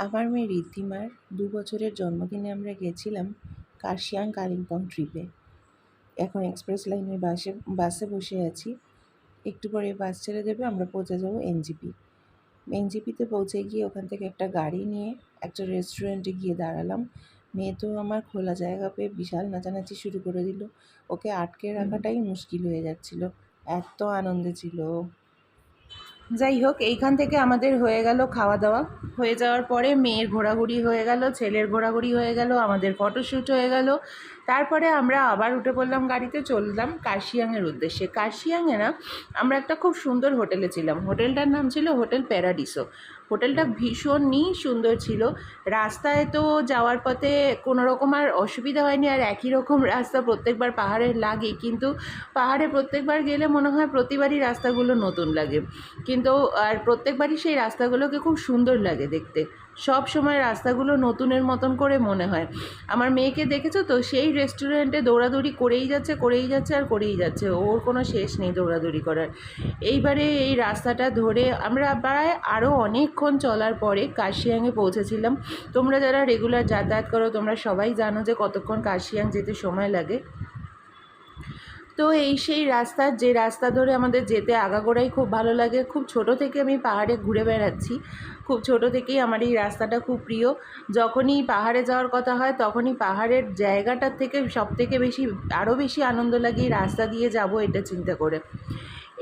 আমার মেয়ে ঋদ্ধিমার ২ বছরের জন্মদিনে আমরা গেছিলাম কার্শিয়াং কালিম্পং ট্রিপে। এখন এক্সপ্রেস লাইনের বাসে বসে আছি। একটু পরে বাস ছেড়ে দেবে, আমরা পৌঁছে যাব এনজেপি। এনজেপিতে পৌঁছে গিয়ে ওখান থেকে একটা গাড়ি নিয়ে একটা রেস্টুরেন্টে গিয়ে দাঁড়ালাম। মেয়ে তো আমার খোলা জায়গা পেয়ে বিশাল নাচানাচি শুরু করে দিল। ওকে আটকে রাখাটাই মুশকিল হয়ে যাচ্ছিল, এত আনন্দে ছিল ও। যাই হোক, এইখান থেকে আমাদের হয়ে গেল খাওয়া দাওয়া। হয়ে যাওয়ার পরে মেয়ের ঘোরাঘুরি হয়ে গেল, ছেলের ঘোরাঘুরি হয়ে গেল, আমাদের ফটোশ্যুট হয়ে গেল। তারপরে আমরা আবার উঠে পড়লাম গাড়িতে, চললাম কার্শিয়াংয়ের উদ্দেশ্যে। কার্শিয়াংয়ে না আমরা একটা খুব সুন্দর হোটেলে ছিলাম। হোটেলটার নাম ছিল হোটেল প্যারাডিসো। হোটেলটা ভীষণই সুন্দর ছিল। রাস্তায় তো যাওয়ার পথে কোনো রকম আর অসুবিধা হয়নি, আর একই রকম রাস্তা প্রত্যেকবার পাহাড়ের লাগে, কিন্তু পাহাড়ে প্রত্যেকবার গেলে মনে হয় প্রতিবারই রাস্তাগুলো নতুন লাগে, কিন্তু আর প্রত্যেকবারই সেই রাস্তাগুলোকে খুব সুন্দর লাগে দেখতে। সব সময় রাস্তাগুলো নতুনের মতন করে মনে হয়। আমার মেয়েকে দেখেছো তো, সেই রেস্টুরেন্টে দৌড়াদৌড়ি করেই যাচ্ছে আর করেই যাচ্ছে, ওর কোনো শেষ নেই দৌড়াদৌড়ি করার। এইবারে এই রাস্তাটা ধরে আমরা প্রায় আরও অনেকক্ষণ চলার পরে কার্শিয়াংয়ে পৌঁছেছিলাম। তোমরা যারা রেগুলার যাতায়াত করো তোমরা সবাই জানো যে কতক্ষণ কার্শিয়াং যেতে সময় লাগে। তো এই সেই যে রাস্তা ধরে আমাদের যেতে আগাগোড়াই খুব ভালো লাগে। খুব ছোট থেকে আমি পাহাড়ে ঘুরে বেড়াচ্ছি, খুব ছোট থেকেই আমার এই রাস্তাটা খুব প্রিয়। যখনই পাহাড়ে যাওয়ার কথা হয় তখনই পাহাড়ের জায়গাটার থেকে সবথেকে বেশি আরও বেশি আনন্দ লাগে এই রাস্তা দিয়ে যাব এটা চিন্তা করে।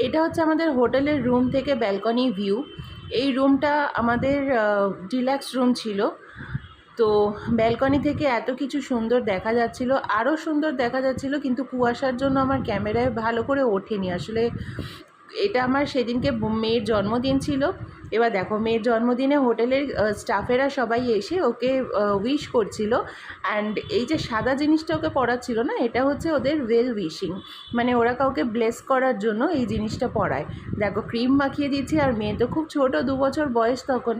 এটা হচ্ছে আমাদের হোটেলের রুম থেকে ব্যালকনি ভিউ। এই রুমটা আমাদের ডিলাক্স রুম ছিল। তো ব্যালকনি থেকে এত কিছু সুন্দর দেখা যাচ্ছিল, আরও সুন্দর দেখা যাচ্ছিল, কিন্তু কুয়াশার জন্য আমার ক্যামেরায় ভালো করে ওঠেনি আসলে। এটা আমার সেদিনকে মেয়ের জন্মদিন ছিল। এবার দেখো, মেয়ের জন্মদিনে হোটেলের স্টাফেরা সবাই এসে ওকে উইশ করছিল, অ্যান্ড এই যে সাদা জিনিসটা ওকে পরাচ্ছিল না, এটা হচ্ছে ওদের ওয়েল উইশিং, মানে ওরা কাউকে ব্লেস করার জন্য এই জিনিসটা পরায়। দেখো, ক্রিম মাখিয়ে দিয়েছি, আর মেয়ে তো খুব ছোট, 2 বছর বয়স তখন,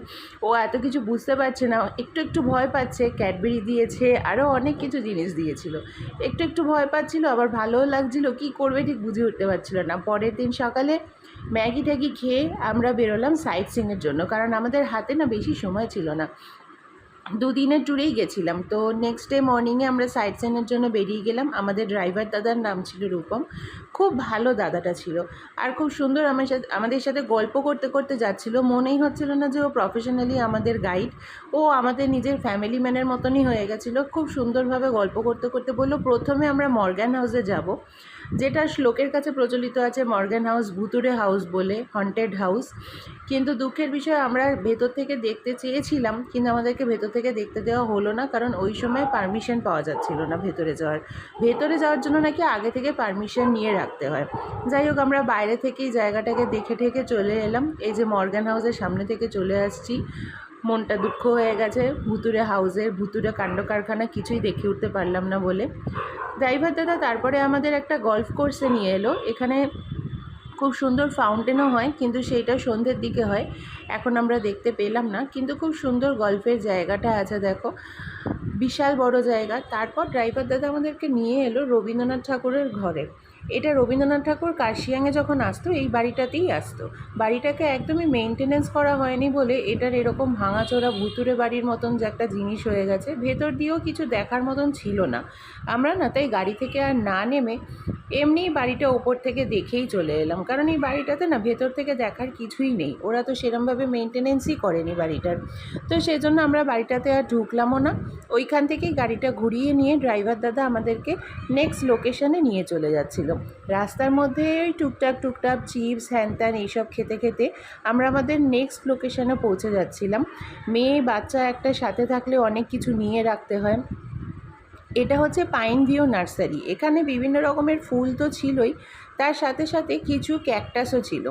ও এত কিছু বুঝতে পারছে না, একটু একটু ভয় পাচ্ছে। ক্যাডবেরি দিয়েছে, আরও অনেক কিছু জিনিস দিয়েছিল। একটু একটু ভয় পাচ্ছিল, আবার ভালোও লাগছিল, কি করবে ঠিক বুঝে উঠতে পারছিল না। পরের দিন সকালে ম্যাগি ট্যাগি খেয়ে আমরা বেরোলাম সাইট সিইংয়ের জন্য, কারণ আমাদের হাতে না বেশি সময় ছিল না। 2 দিনের ট্যুরেই গেছিলাম। তো নেক্সট ডে মর্নিংয়ে আমরা সাইট সিইংয়ের জন্য বেরিয়ে গেলাম। আমাদের ড্রাইভার দাদার নাম ছিল রূপম। খুব ভালো দাদাটা ছিল, আর খুব সুন্দর আমাদের সাথে গল্প করতে করতে যাচ্ছিল। মনেই হচ্ছিল না যে ও প্রফেশনালি আমাদের গাইড, ও আমাদের নিজের ফ্যামিলি ম্যানের মতনই হয়ে গেছিলো। খুব সুন্দরভাবে গল্প করতে করতে বললো প্রথমে আমরা মর্গ্যান হাউসে যাব, যেটা শ্লোকের কাছে প্রচলিত আছে মর্গ্যান হাউস ভুতুড়ে হাউস বলে, হন্টেড হাউস। কিন্তু দুঃখের বিষয়, আমরা ভেতর থেকে দেখতে চেয়েছিলাম, কিন্তু আমাদেরকে ভেতর থেকে দেখতে দেওয়া হলো না, কারণ ওই সময় পারমিশন পাওয়া যাচ্ছিল না ভেতরে যাওয়ার জন্য নাকি আগে থেকে পারমিশন নিয়ে রাখতে হয়। যাই হোক, আমরা বাইরে থেকেই জায়গাটাকে দেখে ঠেকে চলে এলাম। এই যে মর্গ্যান হাউসের সামনে থেকে চলে আসছি, মনটা দুঃখ হয়ে গেছে। ভুতুড়ে হাউসের ভুতুড়ে কাণ্ড কারখানা কিছুই দেখে উঠতে পারলাম না বলে। ড্রাইভার দাদা তারপরে আমাদের একটা গল্ফ কোর্সে নিয়ে এলো। এখানে খুব সুন্দর ফাউন্টেনও হয়, কিন্তু সেইটা সন্ধ্যের দিকে হয়, এখন আমরা দেখতে পেলাম না। কিন্তু খুব সুন্দর গল্ফের জায়গাটা আছে, দেখো বিশাল বড় জায়গা। তারপর ড্রাইভার দাদা আমাদেরকে নিয়ে এলো রবীন্দ্রনাথ ঠাকুরের ঘরে। এটা রবীন্দ্রনাথ ঠাকুর কার্শিয়াংয়ে যখন আসতো এই বাড়িটাতেই আসতো। বাড়িটাকে একদমই মেনটেনেন্স করা হয়নি বলে এটার এরকম ভাঙাচোরা ভুতুড়ে বাড়ির মতন যে একটা জিনিস হয়ে গেছে। ভেতর দিয়েও কিছু দেখার মতন ছিল না। আমরা না তাই গাড়ি থেকে আর না নেমে এমনিই বাড়িটা ওপর থেকে দেখেই চলে এলাম, কারণ এই বাড়িটাতে না ভেতর থেকে দেখার কিছুই নেই, ওরা তো সেরমভাবে মেনটেনেন্সই করেনি বাড়িটার। তো সেই জন্য আমরা বাড়িটাতে আর ঢুকলামও না। ওইখান থেকেই গাড়িটা ঘুরিয়ে নিয়ে ড্রাইভার দাদা আমাদেরকে নেক্সট লোকেশনে নিয়ে চলে যাচ্ছিল। রাস্তার মধ্যে ওই টুকটাক চিপস হ্যান ত্যান এইসব খেতে খেতে আমরা আমাদের নেক্সট লোকেশনে পৌঁছে যাচ্ছিলাম। মেয়ে বাচ্চা একটা সাথে থাকলে অনেক কিছু নিয়ে রাখতে হয়। এটা হচ্ছে পাইন ভিউ নার্সারি। এখানে বিভিন্ন রকমের ফুল তো ছিলই, তার সাথে সাথে কিছু ক্যাকটাসও ছিল।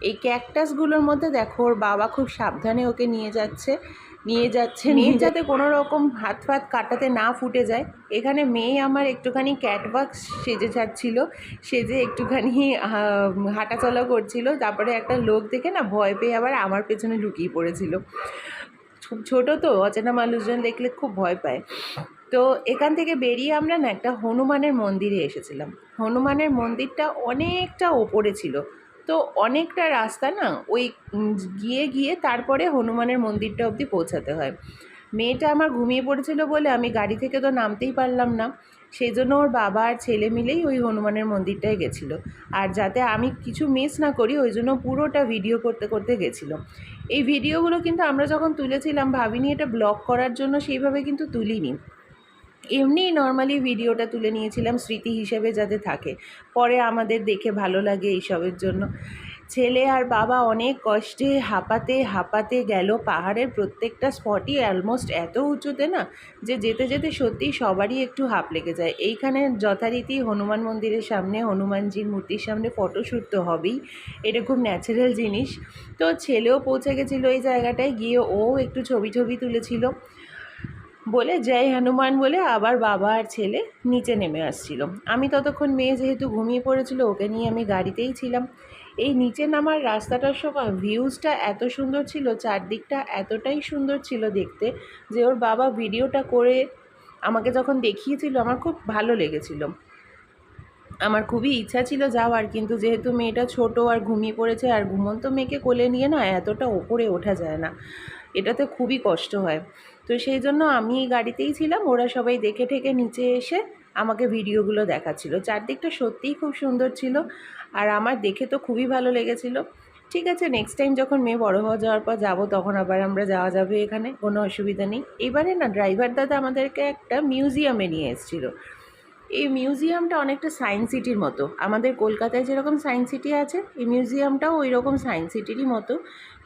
এই ক্যাকটাসগুলোর মধ্যে দেখো ওর বাবা খুব সাবধানে ওকে নিয়ে যাচ্ছে মেয়ে যাতে কোনো রকম হাত ফাত কাটাতে না ফুটে যায়। এখানে মেয়ে আমার একটুখানি ক্যাটওয়াক সেজে যাচ্ছিল, সেজে একটুখানি হাঁটাচলা করছিল। তারপরে একটা লোক দেখে না ভয় পেয়ে আবার আমার পেছনে লুকিয়ে পড়েছিল। খুব ছোটো তো, অচেনা মানুষজন দেখলে খুব ভয় পায়। তো এখান থেকে বেরিয়ে আমরা না একটা হনুমানের মন্দিরে এসেছিলাম। হনুমানের মন্দিরটা অনেকটা ওপরে ছিল, তো অনেকটা রাস্তা না ওই গিয়ে গিয়ে তারপরে হনুমানের মন্দিরটা অবধি পৌঁছাতে হয়। মেয়েটা আমার ঘুমিয়ে পড়েছিল বলে আমি গাড়ি থেকে তো নামতেই পারলাম না, সেই জন্য ওর বাবা আর ছেলে মিলেই ওই হনুমানের মন্দিরটায় গেছিলো। আর যাতে আমি কিছু মিস না করি ওই জন্য পুরোটা ভিডিও করতে করতে গেছিলো। এই ভিডিওগুলো কিন্তু আমরা যখন তুলেছিলাম ভাবিনি এটা ব্লগ করার জন্য, সেইভাবে কিন্তু তুলিনি, এমনিই নর্মালি ভিডিওটা তুলে নিয়েছিলাম স্মৃতি হিসেবে যাতে থাকে, পরে আমাদের দেখে ভালো লাগে এইসবের জন্য। ছেলে আর বাবা অনেক কষ্টে হাঁপাতে হাঁপাতে গেল। পাহাড়ের প্রত্যেকটা স্পটই অলমোস্ট এত উঁচুতে না যে যেতে যেতে সত্যিই সবারই একটু হাঁপ লেগে যায়। এইখানে যথারীতি হনুমান মন্দিরের সামনে হনুমানজির মূর্তির সামনে ফটোশ্যুট তো হবেই, এটা খুব ন্যাচারাল জিনিস। তো ছেলেও পৌঁছে গেছিলো এই জায়গাটায়, গিয়ে ও একটু ছবি টবি তুলেছিল বলে জয় হনুমান বলে আবার বাবা আর ছেলে নিচে নেমে আসছিল। আমি ততক্ষণ মেয়ে যেহেতু ঘুমিয়ে পড়েছিল ওকে নিয়ে আমি গাড়িতেই ছিলাম। এই নিচে নামার রাস্তাটার সময় ভিউজটা এত সুন্দর ছিল, চারদিকটা এতটাই সুন্দর ছিল দেখতে যে ওর বাবা ভিডিওটা করে আমাকে যখন দেখিয়েছিল আমার খুব ভালো লেগেছিল। আমার খুবই ইচ্ছা ছিল যাওয়ার, কিন্তু যেহেতু মেয়েটা ছোট আর ঘুমিয়ে পড়েছে, আর ঘুমন্ত মেয়েকে কোলে নিয়ে না এতটা ওপরে ওঠা যায় না, এটাতে খুবই কষ্ট হয়। তো সেই জন্য আমি গাড়িতেই ছিলাম, ওরা সবাই দেখে ঠেকে নিচে এসে আমাকে ভিডিওগুলো দেখাচ্ছিল। চারদিকটা সত্যিই খুব সুন্দর ছিল আর আমার দেখে তো খুবই ভালো লেগেছিল। ঠিক আছে, নেক্সট টাইম যখন মেয়ে বড় হয়ে যাওয়ার পর যাবো তখন আবার আমরা যাওয়া যাবে, এখানে কোনো অসুবিধা নেই। এবারে না ড্রাইভার দাদা আমাদেরকে একটা মিউজিয়ামে নিয়ে এসেছিলো। এই মিউজিয়ামটা অনেকটা সায়েন্স সিটির মতো, আমাদের কলকাতায় যেরকম সায়েন্স সিটি আছে এই মিউজিয়ামটাও ওই রকম সায়েন্স সিটিরই মতো,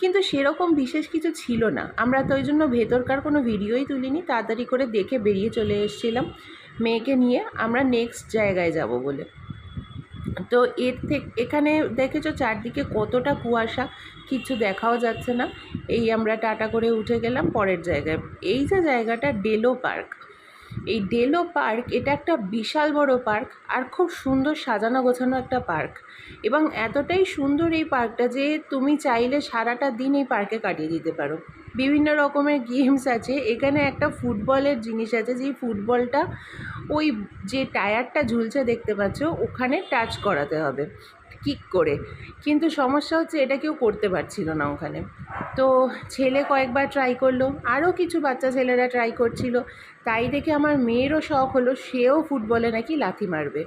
কিন্তু সেরকম বিশেষ কিছু ছিল না। আমরা তো ওই জন্য ভেতরকার কোনো ভিডিওই তুলিনি, তাড়াতাড়ি করে দেখে বেরিয়ে চলে এসেছিলাম মেয়েকে নিয়ে আমরা নেক্সট জায়গায় যাব বলে। তো এর থেকে এখানে দেখেছো চারদিকে কতটা কুয়াশা, কিচ্ছু দেখাও যাচ্ছে না। এই আমরা টাটা করে উঠে গেলাম পরের জায়গায়। এই যে জায়গাটা ডেলো পার্ক, এই ডেলো পার্ক এটা একটা বিশাল বড় পার্ক আর খুব সুন্দর সাজানো গোছানো একটা পার্ক, এবং এতটাই সুন্দর এই পার্কটা যে তুমি চাইলে সারাটা দিন এই পার্কে কাটিয়ে দিতে পারো। বিভিন্ন রকমের গেমস আছে এখানে, একটা ফুটবলের জিনিস আছে যেই ফুটবলটা ওই যে টায়ারটা ঝুলছে দেখতে পাচ্ছ ওখানে টাচ করাতে হবে কিক করে, কিন্তু সমস্যা হচ্ছে এটা কেউ করতে পারছিল না ওখানে। তো ছেলে কয়েকবার ট্রাই করলো, আরও কিছু বাচ্চা ছেলেরা ট্রাই করছিল, তাই দেখে আমার মেয়েরও শখ হলো সেও ফুটবলে নাকি লাথি মারবে।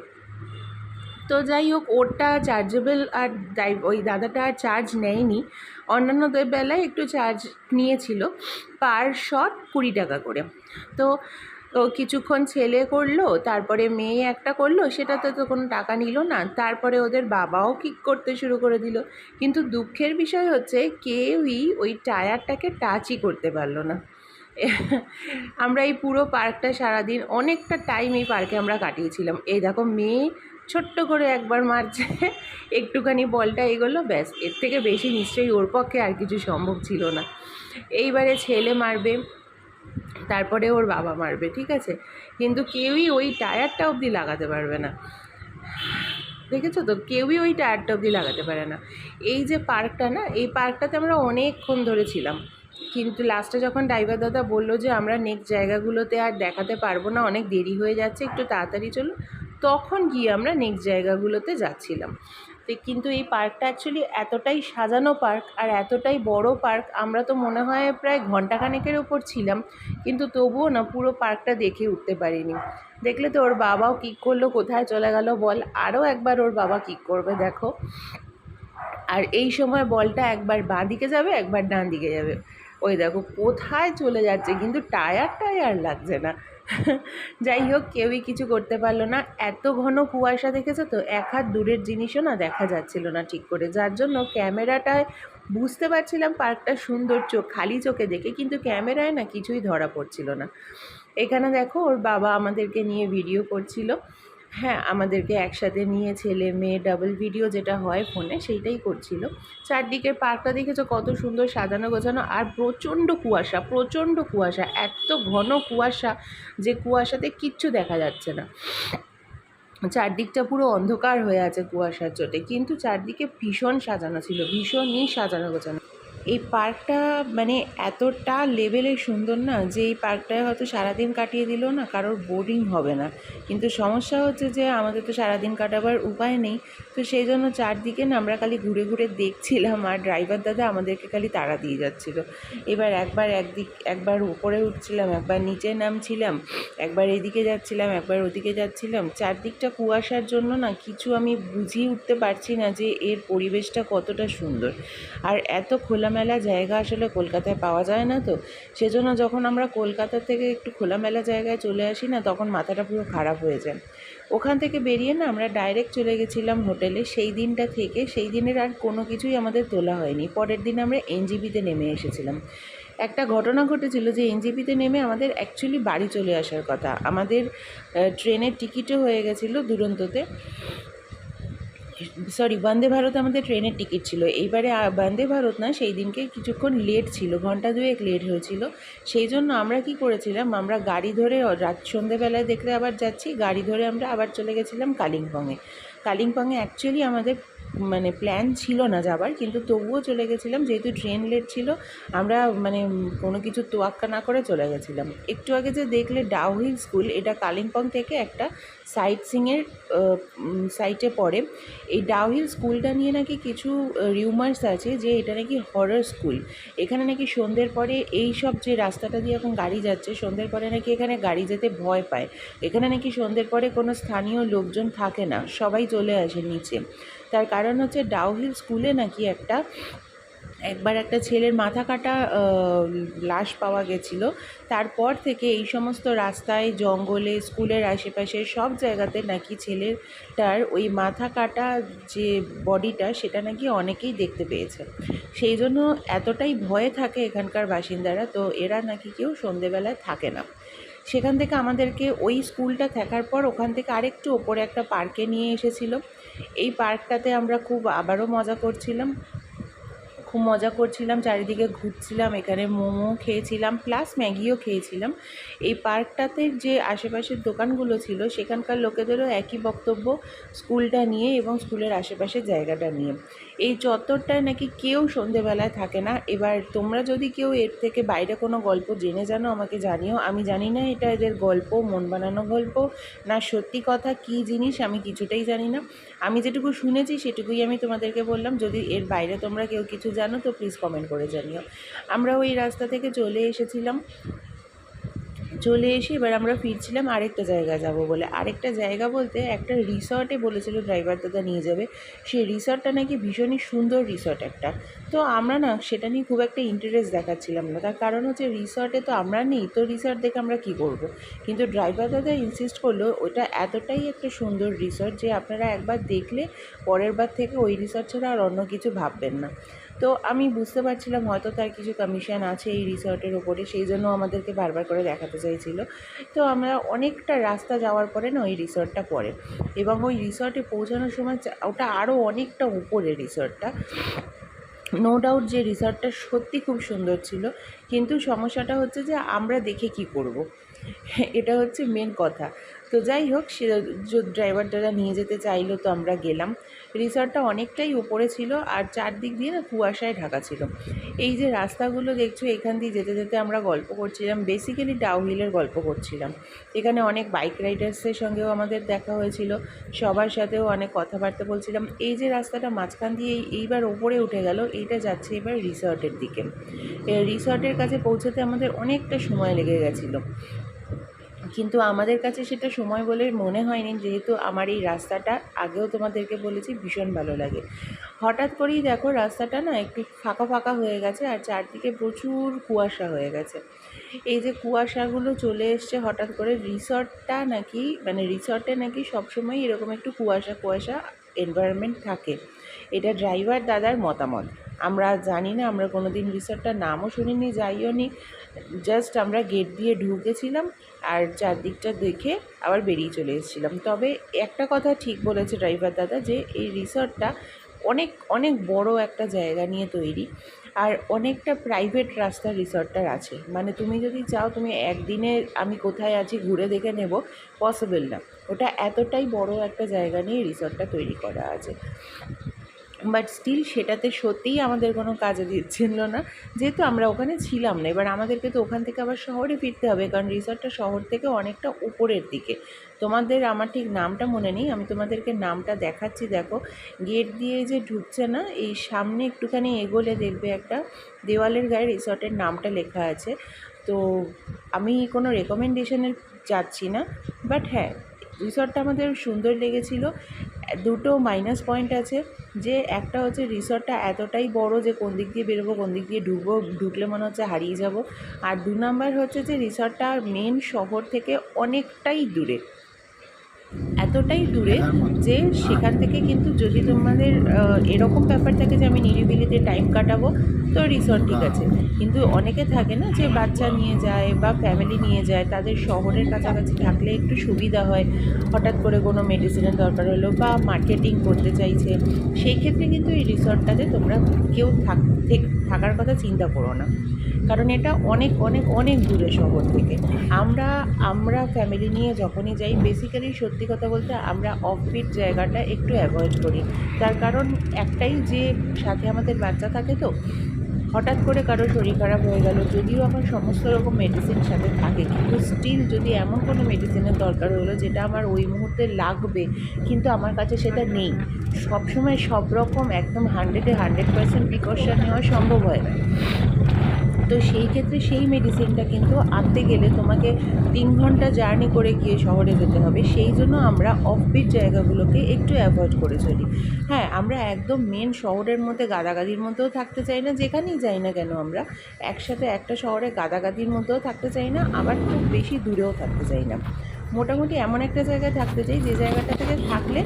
তো যাই হোক, ওরটা চার্জেবল আর ওই দাদাটা আর চার্জ নেয়নি, অন্যান্যদের বেলায় একটু চার্জ নিয়েছিল, পার শট 20 টাকা করে। তো তো কিছুক্ষণ ছেলে করলো, তারপরে মেয়ে একটা করলো, সেটাতে তো কোনো টাকা নিল না। তারপরে ওদের বাবাও কিক করতে শুরু করে দিল, কিন্তু দুঃখের বিষয় হচ্ছে কেউই ওই টায়ারটাকে টাচই করতে পারলো না। আমরা এই পুরো পার্কটা সারাদিন অনেকটা টাইম এই পার্কে আমরা কাটিয়েছিলাম। এই দেখো মেয়ে ছোট্ট করে একবার মারছে, একটুখানি বলটা এগোলো, ব্যাস, এর থেকে বেশি নিশ্চয়ই ওর পক্ষে আর কিছু সম্ভব ছিল না। এইবারে ছেলে মারবে, তারপরে ওর বাবা মারবে, ঠিক আছে, কিন্তু কেউই ওই টায়ারটা অবধি লাগাতে পারবে না। দেখেছো তো, কেউই ওই টায়ারটা অবধি লাগাতে পারে না। এই যে পার্কটা না, এই পার্কটাতে আমরা অনেকক্ষণ ধরে ছিলাম, কিন্তু লাস্টে যখন ড্রাইভার দাদা বললো যে আমরা নেক্সট জায়গাগুলোতে আর দেখাতে পারবো না, অনেক দেরি হয়ে যাচ্ছে, একটু তাড়াতাড়ি চলো, তখন গিয়ে আমরা নেক্সট জায়গাগুলোতে যাচ্ছিলাম। তো কিন্তু এই পার্কটা অ্যাকচুয়ালি এতটাই সাজানো পার্ক আর এতটাই বড় পার্ক, আমরা তো মনে হয় প্রায় ঘন্টাখানেকের ওপর ছিলাম, কিন্তু তবুও না পুরো পার্কটা দেখে উঠতে পারিনি। দেখলে তো ওর বাবাও কিক করলো, কোথায় চলে গেল বল, আরও একবার ওর বাবা কিক করবে দেখো। আর এই সময় বলটা একবার বাঁ দিকে যাবে একবার ডান দিকে যাবে, ওই দেখো কোথায় চলে যাচ্ছে, কিন্তু টায়ারটাই আর লাগছে না। যাই হোক, কেউই কিছু করতে পারলো না, এত ঘন কুয়াশা দেখেছো তো, এক হাত দূরের জিনিসও না দেখা যাচ্ছিল না ঠিক করে, যার জন্য ক্যামেরাটায় বুঝতে পারছিলাম পার্কটা সুন্দর খালি চোখে দেখে, কিন্তু ক্যামেরায় না কিছুই ধরা পড়ছিল না। এখানে দেখো ওর বাবা আমাদেরকে নিয়ে ভিডিও করছিল, হ্যাঁ আমাদেরকে একসাথে নিয়ে ছেলে মেয়ে ডাবল ভিডিও যেটা হয় ফোনে সেইটাই করছিল। চারদিকের পার্কটা দেখেছো কত সুন্দর সাজানো গোছানো, আর প্রচণ্ড কুয়াশা, প্রচণ্ড কুয়াশা, এত ঘন কুয়াশা যে কুয়াশাতে কিচ্ছু দেখা যাচ্ছে না, চারদিকটা পুরো অন্ধকার হয়ে আছে কুয়াশার চোটে, কিন্তু চারদিকে ভীষণ সাজানো ছিল, ভীষণই সাজানো গোছানো। এই পার্কটা মানে এতটা লেভেলে সুন্দর না যে এই পার্কটায় হয়তো সারাদিন কাটিয়ে দিলেও না কারোর বোরিং হবে না। কিন্তু সমস্যা হচ্ছে যে আমাদের তো সারাদিন কাটাবার উপায় নেই, তো সেই জন্য চারদিকে না আমরা খালি ঘুরে ঘুরে দেখছিলাম, আর ড্রাইভার দাদা আমাদেরকে খালি তাড়া দিয়ে যাচ্ছিলো। এবার একবার উপরে উঠছিলাম, একবার নিচে নামছিলাম, একবার এদিকে যাচ্ছিলাম, একবার ওদিকে যাচ্ছিলাম। চারদিকটা কুয়াশার জন্য না কিছু আমি বুঝিয়ে উঠতে পারছি না যে এর পরিবেশটা কতটা সুন্দর। আর এত খোলামেলা জায়গা আসলে কলকাতায় পাওয়া যায় না, তো সেজন্য যখন আমরা কলকাতা থেকে একটু খোলামেলা জায়গায় চলে আসি না, তখন মাথাটা পুরো খারাপ হয়ে যায়। ওখান থেকে বেরিয়ে না আমরা ডাইরেক্ট চলে গেছিলাম হোটেলে। সেই দিনটা থেকে সেই দিনের আর কোনো কিছুই আমাদের তোলা হয়নি। পরের দিন আমরা এনজেপিতে নেমে এসেছিলাম। একটা ঘটনা ঘটেছিল যে এনজেপিতে নেমে আমাদের অ্যাকচুয়ালি বাড়ি চলে আসার কথা। আমাদের ট্রেনের টিকিটও হয়ে গেছিলো দুরন্তোতে, বন্দে ভারত আমাদের ট্রেনের টিকিট ছিল। এইবারে বন্দে ভারত না, সেই দিনকে কিছুক্ষণ লেট ছিল, ঘন্টা দুয়েক লেট হয়েছিল। সেই জন্য আমরা কি করেছিলাম, আমরা গাড়ি ধরে রাত সন্ধেবেলায় দেখলে আবার যাচ্ছি, গাড়ি ধরে আমরা আবার চলে গেছিলাম কালিম্পংয়ে অ্যাকচুয়ালি আমাদের মানে প্ল্যান ছিল না যাবার, কিন্তু তবুও চলে গেছিলাম যেহেতু ট্রেন লেট ছিল। আমরা মানে কোনো কিছু তোয়াক্কা না করে চলে গেছিলাম। একটু আগে যে দেখলে ডাউহিল স্কুল, এটা কালিম্পং থেকে একটা সাইট সিংয়ের সাইটে পড়ে। এই ডাউহিল স্কুলটা নিয়ে নাকি কিছু রিউমার্স আছে যে এটা নাকি হরর স্কুল। এখানে নাকি সন্ধ্যের পরে এই সব যে রাস্তাটা দিয়ে এখন গাড়ি যাচ্ছে, সন্ধ্যের পরে নাকি এখানে গাড়ি যেতে ভয় পায়। এখানে নাকি সন্ধ্যের পরে কোনো স্থানীয় লোকজন থাকে না, সবাই চলে আসে নিচে। তার কারণ হচ্ছে ডাউহিল স্কুলে নাকি একবার একটা ছেলের মাথা কাটা লাশ পাওয়া গেছিলো। তারপর থেকে এই সমস্ত রাস্তায়, জঙ্গলে, স্কুলের আশেপাশে সব জায়গাতে নাকি ছেলেটার ওই মাথা কাটা যে বডিটা, সেটা নাকি অনেকেই দেখতে পেয়েছে। সেই জন্য এতটাই ভয়ে থাকে এখানকার বাসিন্দারা, তো এরা নাকি কেউ সন্ধেবেলায় থাকে না। সেখান থেকে আমাদেরকে ওই স্কুলটা থাকার পর ওখান থেকে আরেকটু ওপরে একটা পার্কে নিয়ে এসেছিলো। এই পার্কটাতে আমরা আবারও খুব মজা করছিলাম, চারিদিকে ঘুরছিলাম, এখানে মোমো খেয়েছিলাম প্লাস ম্যাগিও খেয়েছিলাম। এই পার্কটাতে যে আশেপাশের দোকানগুলো ছিল সেখানকার লোকেদেরও একই বক্তব্য স্কুলটা নিয়ে এবং স্কুলের আশেপাশের জায়গাটা নিয়ে। এই চত্বরটায় নাকি কেউ সন্ধেবেলায় থাকে না। এবার তোমরা যদি কেউ এর থেকে বাইরে কোনো গল্প জেনে জানো আমাকে জানিও। আমি জানি না এটা এদের গল্প, মন বানানো গল্প, না সত্যি কথা, কী জিনিস আমি কিছুটাই জানি না। আমি যেটুকু শুনেছি সেটুকুই আমি তোমাদেরকে বললাম। যদি এর বাইরে তোমরা কেউ কিছু জানো তো প্লিজ কমেন্ট করে জানিও। আমরা ওই রাস্তা থেকে চলে এসে এবার আমরা ফিরছিলাম আরেকটা জায়গায় যাব বলে। আরেকটা জায়গা বলতে একটা রিসর্টে বলেছিল ড্রাইভার দাদা নিয়ে যাবে। সেই রিসর্টটা নাকি ভীষণই সুন্দর রিসর্ট একটা। তো আমরা না সেটা নিয়ে খুব একটা ইন্টারেস্ট দেখাচ্ছিলাম না, তার কারণ হচ্ছে রিসর্টে তো আমরা নেই, তো রিসর্ট দেখে আমরা কী করব। কিন্তু ড্রাইভার দাদা ইনসিস্ট করলো ওটা এতটাই একটা সুন্দর রিসর্ট যে আপনারা একবার দেখলে পরের বার থেকে ওই রিসর্ট ছাড়া আর অন্য কিছু ভাববেন না। তো আমি বুঝতে পারছিলাম হয়তো তার কিছু কমিশন আছে এই রিসর্টের ওপরে, সেই জন্য আমাদেরকে বারবার করে দেখাতে চাইছিল। তো আমরা অনেকটা রাস্তা যাওয়ার পরে না ওই রিসর্টটা পড়ে, এবং ওই রিসর্টে পৌঁছানোর সময় ওটা আরও অনেকটা উপরে রিসর্টটা। নো ডাউট যে রিসর্টটা সত্যি খুব সুন্দর ছিল, কিন্তু সমস্যাটা হচ্ছে যে আমরা দেখে কি করব, এটা হচ্ছে মেন কথা। তো যাই হোক, সে ড্রাইভার দাদা নিয়ে যেতে চাইলো, তো আমরা গেলাম। রিসর্টটা অনেকটাই উপরে ছিল আর চারদিক দিয়ে না কুয়াশায় ঢাকা ছিল। এই যে রাস্তাগুলো দেখছো, এখান দিয়ে যেতে যেতে আমরা গল্প করছিলাম, বেসিক্যালি ডাউহিলের গল্প করছিলাম। এখানে অনেক বাইক রাইডার্সের সঙ্গেও আমাদের দেখা হয়েছিল, সবার সাথেও অনেক কথাবার্তা বলছিলাম। এই যে রাস্তাটা মাঝখান দিয়ে এইবার ওপরে উঠে গেল, এইটা যাচ্ছে এবার রিসর্টের দিকে। রিসর্টের কাছে পৌঁছতে আমাদের অনেকটা সময় লেগে গেছিলো, কিন্তু আমাদের কাছে সেটা সময় বলে মনে হয়নি, যেহেতু আমার এই রাস্তাটা আগেও তোমাদেরকে বলেছি ভীষণ ভালো লাগে। হঠাৎ করেই দেখো রাস্তাটা না একটু ফাঁকা ফাঁকা হয়ে গেছে আর চারদিকে প্রচুর কুয়াশা হয়ে গেছে। এই যে কুয়াশাগুলো চলে এসছে হঠাৎ করে, রিসর্টটা নাকি মানে রিসর্টে নাকি সবসময় এরকম একটু কুয়াশা কুয়াশা এনভায়রনমেন্ট থাকে, এটা ড্রাইভার দাদার মতামত। আমরা জানি না, আমরা কোনো দিন রিসর্টটার নামও শুনিনি, যাইও নি, জাস্ট আমরা গেট দিয়ে ঢুকেছিলাম আর চারদিকটা দেখে আবার বেরিয়ে চলে এসেছিলাম। তবে একটা কথা ঠিক বলেছে ড্রাইভার দাদা, যে এই রিসর্টটা অনেক অনেক বড় একটা জায়গা নিয়ে তৈরি, আর অনেকটা প্রাইভেট রাস্তা রিসর্টটার আছে। মানে তুমি যদি চাও তুমি একদিনে আমি কোথায় আছি ঘুরে দেখে নেব, পসিবল না। ওটা এতটাই বড় একটা জায়গা নিয়ে রিসর্টটা তৈরি করা আছে। বাট স্টিল সেটাতে সত্যিই আমাদের কোনো কাজে দিচ্ছিল না, যেহেতু আমরা ওখানে ছিলাম না। এবার আমাদেরকে তো ওখান থেকে আবার শহরে ফিরতে হবে, কারণ রিসর্টটা শহর থেকে অনেকটা উপরের দিকে। তোমাদের আমার ঠিক নামটা মনে নেই, আমি তোমাদেরকে নামটা দেখাচ্ছি। দেখো, গেট দিয়ে যে ঢুকছে না, এই সামনে একটুখানি এগোলে দেখবে একটা দেওয়ালের গায়ে রিসর্টের নামটা লেখা আছে। তো আমি কোনো রেকমেন্ডেশনে যাচ্ছি না, বাট হ্যাঁ, রিসর্টটা আমাদের সুন্দর লেগেছিল। দুটো মাইনাস পয়েন্ট আছে, যে একটা হচ্ছে রিসর্টটা এতটাই বড় যে কোন দিক দিয়ে বেরোবো, কোন দিক দিয়ে ঢুকবো, ঢুকলে মনে হচ্ছে হারিয়ে যাব। আর 2 নাম্বার হচ্ছে যে রিসর্টটা মেন শহর থেকে অনেকটাই দূরে, এতটাই দূরে যে সেখান থেকে কিন্তু যদি তোমাদের এরকম ব্যাপার থাকে যে আমি নিরিবিলিতে টাইম কাটাবো, তো রিসর্ট ঠিক আছে। কিন্তু অনেকে থাকে না যে বাচ্চা নিয়ে যায় বা ফ্যামিলি নিয়ে যায়, তাদের শহরের কাছাকাছি থাকলে একটু সুবিধা হয়। হঠাৎ করে কোনো মেডিসিনের দরকার হলো বা মার্কেটিং করতে চাইছে, সেই ক্ষেত্রে কিন্তু এই রিসর্টটাতে তোমরা কেউ থাকার কথা চিন্তা করো না, কারণ এটা অনেক অনেক অনেক দূরে শহর থেকে। আমরা আমরা ফ্যামিলি নিয়ে যখনই যাই, বেসিক্যালি সত্যি কথা বলতে আমরা অফবিট জায়গাটা একটু অ্যাভয়েড করি। তার কারণ একটাই, যে সাথে আমাদের বাচ্চা থাকে, তো হঠাৎ করে কারো শরীর খারাপ হয়ে গেল, যদিও আমার সমস্ত রকম মেডিসিন সাথে থাকে, কিন্তু স্টিল যদি এমন কোনো মেডিসিনের দরকার হলো যেটা আমার ওই মুহূর্তে লাগবে, কিন্তু আমার কাছে সেটা নেই, সবসময় সব রকম একদম 100% প্রিকশন নেওয়া সম্ভব হয় না। তো সেই ক্ষেত্রে সেই মেডিসিনটা কিন্তু আনতে গেলে তোমাকে 3 ঘন্টা জার্নি করে গিয়ে শহরে যেতে হবে। সেই জন্য আমরা অফবিট জায়গাগুলোকে একটু অ্যাভয়েড করে চলি। হ্যাঁ, আমরা একদম মেন শহরের মধ্যে গাদাগাদির মধ্যেও থাকতে চাই না, যেখানেই যাই না কেন আমরা একসাথে একটা শহরে গাদাগাদির মধ্যেও থাকতে চাই না, আবার খুব বেশি দূরেও থাকতে চাই না। মোটামুটি এমন একটা জায়গায় থাকতে চাই যে জায়গাটা থেকে থাকলে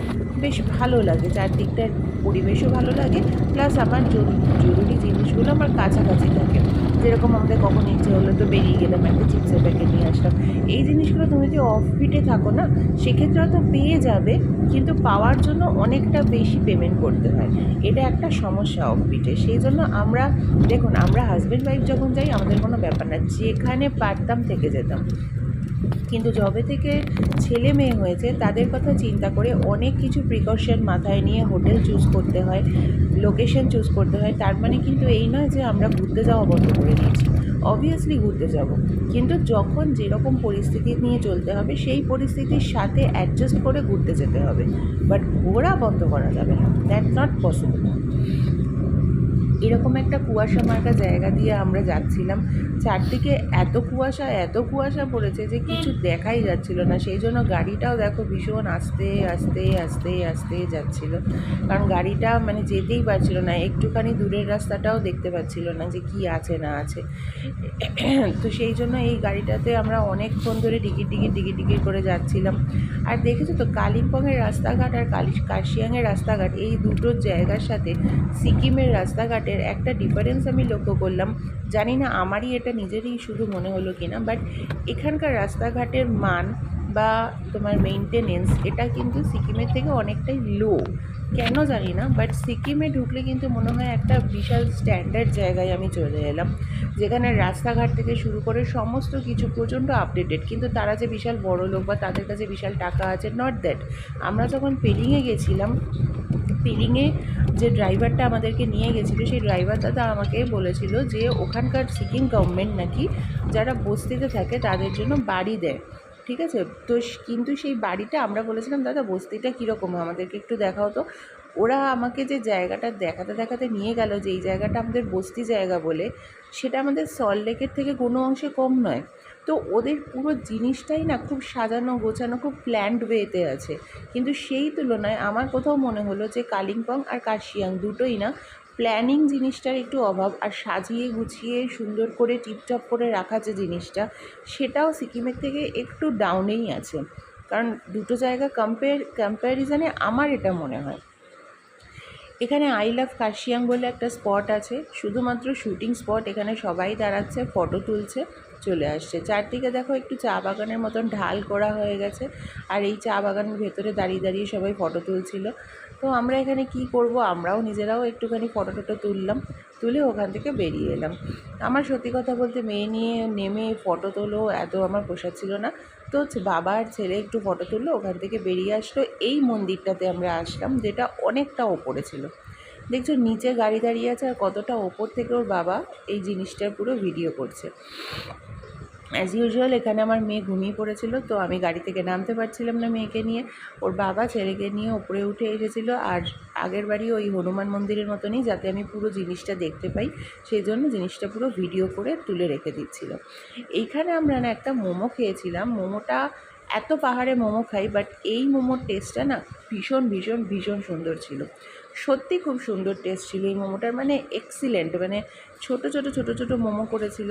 বেশ ভালো লাগে, চারদিকটার পরিবেশও ভালো লাগে, প্লাস আমার জরুরি জিনিসগুলো আমার কাছাকাছি থাকে। যেরকম আমাদের কখন ইচ্ছে হলো তো বেরিয়ে গেলাম, একটা চিপসের প্যাকেট নিয়ে আসলাম। এই জিনিসগুলো তুমি যদি অফবিটে থাকো না, সেক্ষেত্রে হয়তো পেয়ে যাবে, কিন্তু পাওয়ার জন্য অনেকটা বেশি পেমেন্ট করতে হয়। এটা একটা সমস্যা অফবিটে। সেই জন্য আমরা, দেখুন, আমরা হাজব্যান্ড ওয়াইফ যখন যাই আমাদের কোনো ব্যাপার না, যেখানে পারতাম থেকে যেতাম। কিন্তু যবে থেকে ছেলে মেয়ে হয়েছে তাদের কথা চিন্তা করে অনেক কিছু প্রিকশন মাথায় নিয়ে হোটেল চুজ করতে হয়, লোকেশন চুজ করতে হয়। তার মানে কিন্তু এই নয় যে আমরা ঘুরতে যাওয়া বন্ধ করে দিয়েছি, অবভিয়াসলি ঘুরতে যাব, কিন্তু যখন যেরকম পরিস্থিতি নিয়ে চলতে হবে সেই পরিস্থিতির সাথে অ্যাডজাস্ট করে ঘুরতে যেতে হবে। বাট ঘোরা বন্ধ করা যাবে না, দ্যাটস নট পসিবল। এরকম একটা কুয়াশা মার্কা জায়গা দিয়ে আমরা যাচ্ছিলাম, চারদিকে এত কুয়াশা পড়েছে যে কিছু দেখাই যাচ্ছিল না। সেই জন্য গাড়িটাও দেখো ভীষণ আস্তে আস্তে আস্তে আস্তে যাচ্ছিল, কারণ গাড়িটা মানে যেতেই পারছিল না, একটুখানি দূরের রাস্তাটাও দেখতে পাচ্ছিল না যে কি আছে না আছে। তো সেই জন্য এই গাড়িটাতে আমরা অনেকক্ষণ ধরে টিকিট করে যাচ্ছিলাম। আর দেখেছো তো, কালিম্পংয়ের রাস্তাঘাট আর কার্শিয়াংয়ের রাস্তাঘাট, এই দুটো জায়গার সাথে সিকিমের রাস্তাঘাটের একটা ডিফারেন্স আমি লক্ষ্য করলাম। জানি না আমারই এটা নিজেরই শুধু মনে হলো কি না, বাট এখানকার রাস্তাঘাটের মান বা তোমার মেইনটেনেন্স, এটা কিন্তু সিকিমের থেকে অনেকটাই লো। কেন জানি না, বাট সিকিমে ঢুকলে কিন্তু মনে হয় একটা বিশাল স্ট্যান্ডার্ড জায়গায় আমি চলে এলাম, যেখানে রাস্তাঘাট থেকে শুরু করে সমস্ত কিছু প্রচণ্ড আপডেটেড। কিন্তু তারা যে বিশাল বড় লোক বা তাদের কাছে বিশাল টাকা আছে, নট দ্যাট। আমরা যখন পেলিংয়ে গেছিলাম, পেলিংয়ে যে ড্রাইভারটা আমাদেরকে নিয়ে গেছিলো, সেই ড্রাইভার দাদা আমাকে বলেছিল যে ওখানকার সিকিম গভর্নমেন্ট নাকি যারা বস্তিতে থাকে তাদের জন্য বাড়ি দেয়, ঠিক আছে। তো কিন্তু সেই বাড়িটা, আমরা বলেছিলাম দাদা বস্তিটা কীরকম আমাদেরকে একটু দেখাও তো। ওরা আমাকে যে জায়গাটা দেখাতে দেখাতে নিয়ে গেল, যে এই জায়গাটা আমাদের বস্তি জায়গা বলে, সেটা আমাদের সল্টলেকের থেকে কোনো অংশে কম নয়। তো ওদের পুরো জিনিসটাই না খুব সাজানো গোছানো, খুব প্ল্যান্ড ওয়েতে আছে। কিন্তু সেই তুলনায় আমার কোথাও মনে হলো যে কালিম্পং আর কার্শিয়াং দুটোই না প্ল্যানিং জিনিসটার একটু অভাব, আর সাজিয়ে গুছিয়ে সুন্দর করে টিপটপ করে রাখা যে জিনিসটা, সেটাও সিকিমের থেকে একটু ডাউনেই আছে। কারণ দুটো জায়গা কম্প্যারিজনে আমার এটা মনে হয়। এখানে আই লাভ কার্শিয়াং বলে একটা স্পট আছে, শুধুমাত্র শুটিং স্পট। এখানে সবাই দাঁড়াচ্ছে, ফটো তুলছে, চলে আসছে। চারদিকে দেখো একটু চা বাগানের মতন ঢাল করা হয়ে গেছে, আর এই চা বাগানের ভেতরে দাঁড়িয়ে দাঁড়িয়ে সবাই ফটো তুলছিল। তো আমরা এখানে কি করব, আমরাও নিজেরাও একটুখানি ফটো টটো তুললাম, তুলে ওখান থেকে বেরিয়ে এলাম। আমার সত্যি কথা বলতে মেয়ে নিয়ে নেমে ফটো তোলো এত আমার পোষাচ্ছিল না। তো বাবা আর ছেলে একটু ফটো তুললো, ওখান থেকে বেরিয়ে আসলো। এই মন্দিরটাতে আমরা আসলাম, যেটা অনেকটা ওপরে ছিল। দেখছো নিচে গাড়ি দাঁড়িয়ে আছে আর কতটা ওপর থেকে ওর বাবা এই জিনিসটার পুরো ভিডিও করছে। অ্যাজ ইউজুয়াল এখানে আমার মেয়ে ঘুমিয়ে পড়েছিল, তো আমি গাড়ি থেকে নামতে পারছিলাম না মেয়েকে নিয়ে। ওর বাবা ছেলেকে নিয়ে ওপরে উঠে এসেছিলো, আর আগের বাড়ি ওই হনুমান মন্দিরের মতনই, যাতে আমি পুরো জিনিসটা দেখতে পাই সেই জন্য জিনিসটা পুরো ভিডিও করে তুলে রেখে দিচ্ছিল। এইখানে আমরা না একটা মোমো খেয়েছিলাম। মোমোটা এত পাহাড়ে মোমো খাই, বাট এই মোমোর টেস্টটা না ভীষণ ভীষণ ভীষণ সুন্দর ছিল। সত্যি খুব সুন্দর টেস্ট ছিল এই মোমোটার, মানে এক্সিলেন্ট। মানে ছোট ছোট ছোট ছোট মোমো করেছিল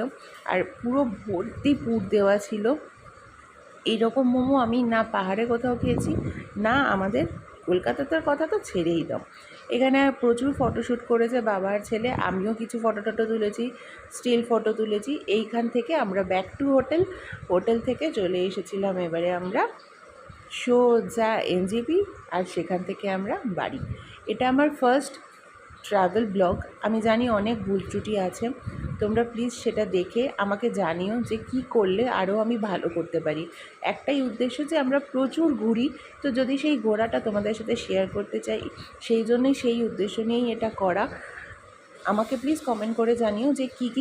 আর পুরো ভর্তি পুর দেওয়া ছিল। এইরকম মোমো আমি না পাহাড়ে কোথাও খেয়েছি, না আমাদের কলকাতার কথা তো ছেড়েই দাও। এখানে প্রচুর ফটোশ্যুট করেছে বাবা আর ছেলে, আমিও কিছু ফটো টটো তুলেছি, স্টিল ফটো তুলেছি। এইখান থেকে আমরা ব্যাক টু হোটেল থেকে চলে এসেছিলাম এবারে আমরা সোজা এনজেপি, আর সেখান থেকে আমরা বাড়ি। এটা আমার ফার্স্ট ট্রাভেল ব্লগ। আমি জানি অনেক ভুল ত্রুটি আছে, তোমরা প্লিজ সেটা দেখে আমাকে জানিও যে কি করলে আরও আমি ভালো করতে পারি। একটাই উদ্দেশ্য যে আমরা প্রচুর ঘুরি, তো যদি সেই ঘোরাটা তোমাদের সাথে শেয়ার করতে চাই, সেই জন্যই সেই উদ্দেশ্য নিয়েই এটা করা। আমাকে প্লিজ কমেন্ট করে জানিও যে কী কী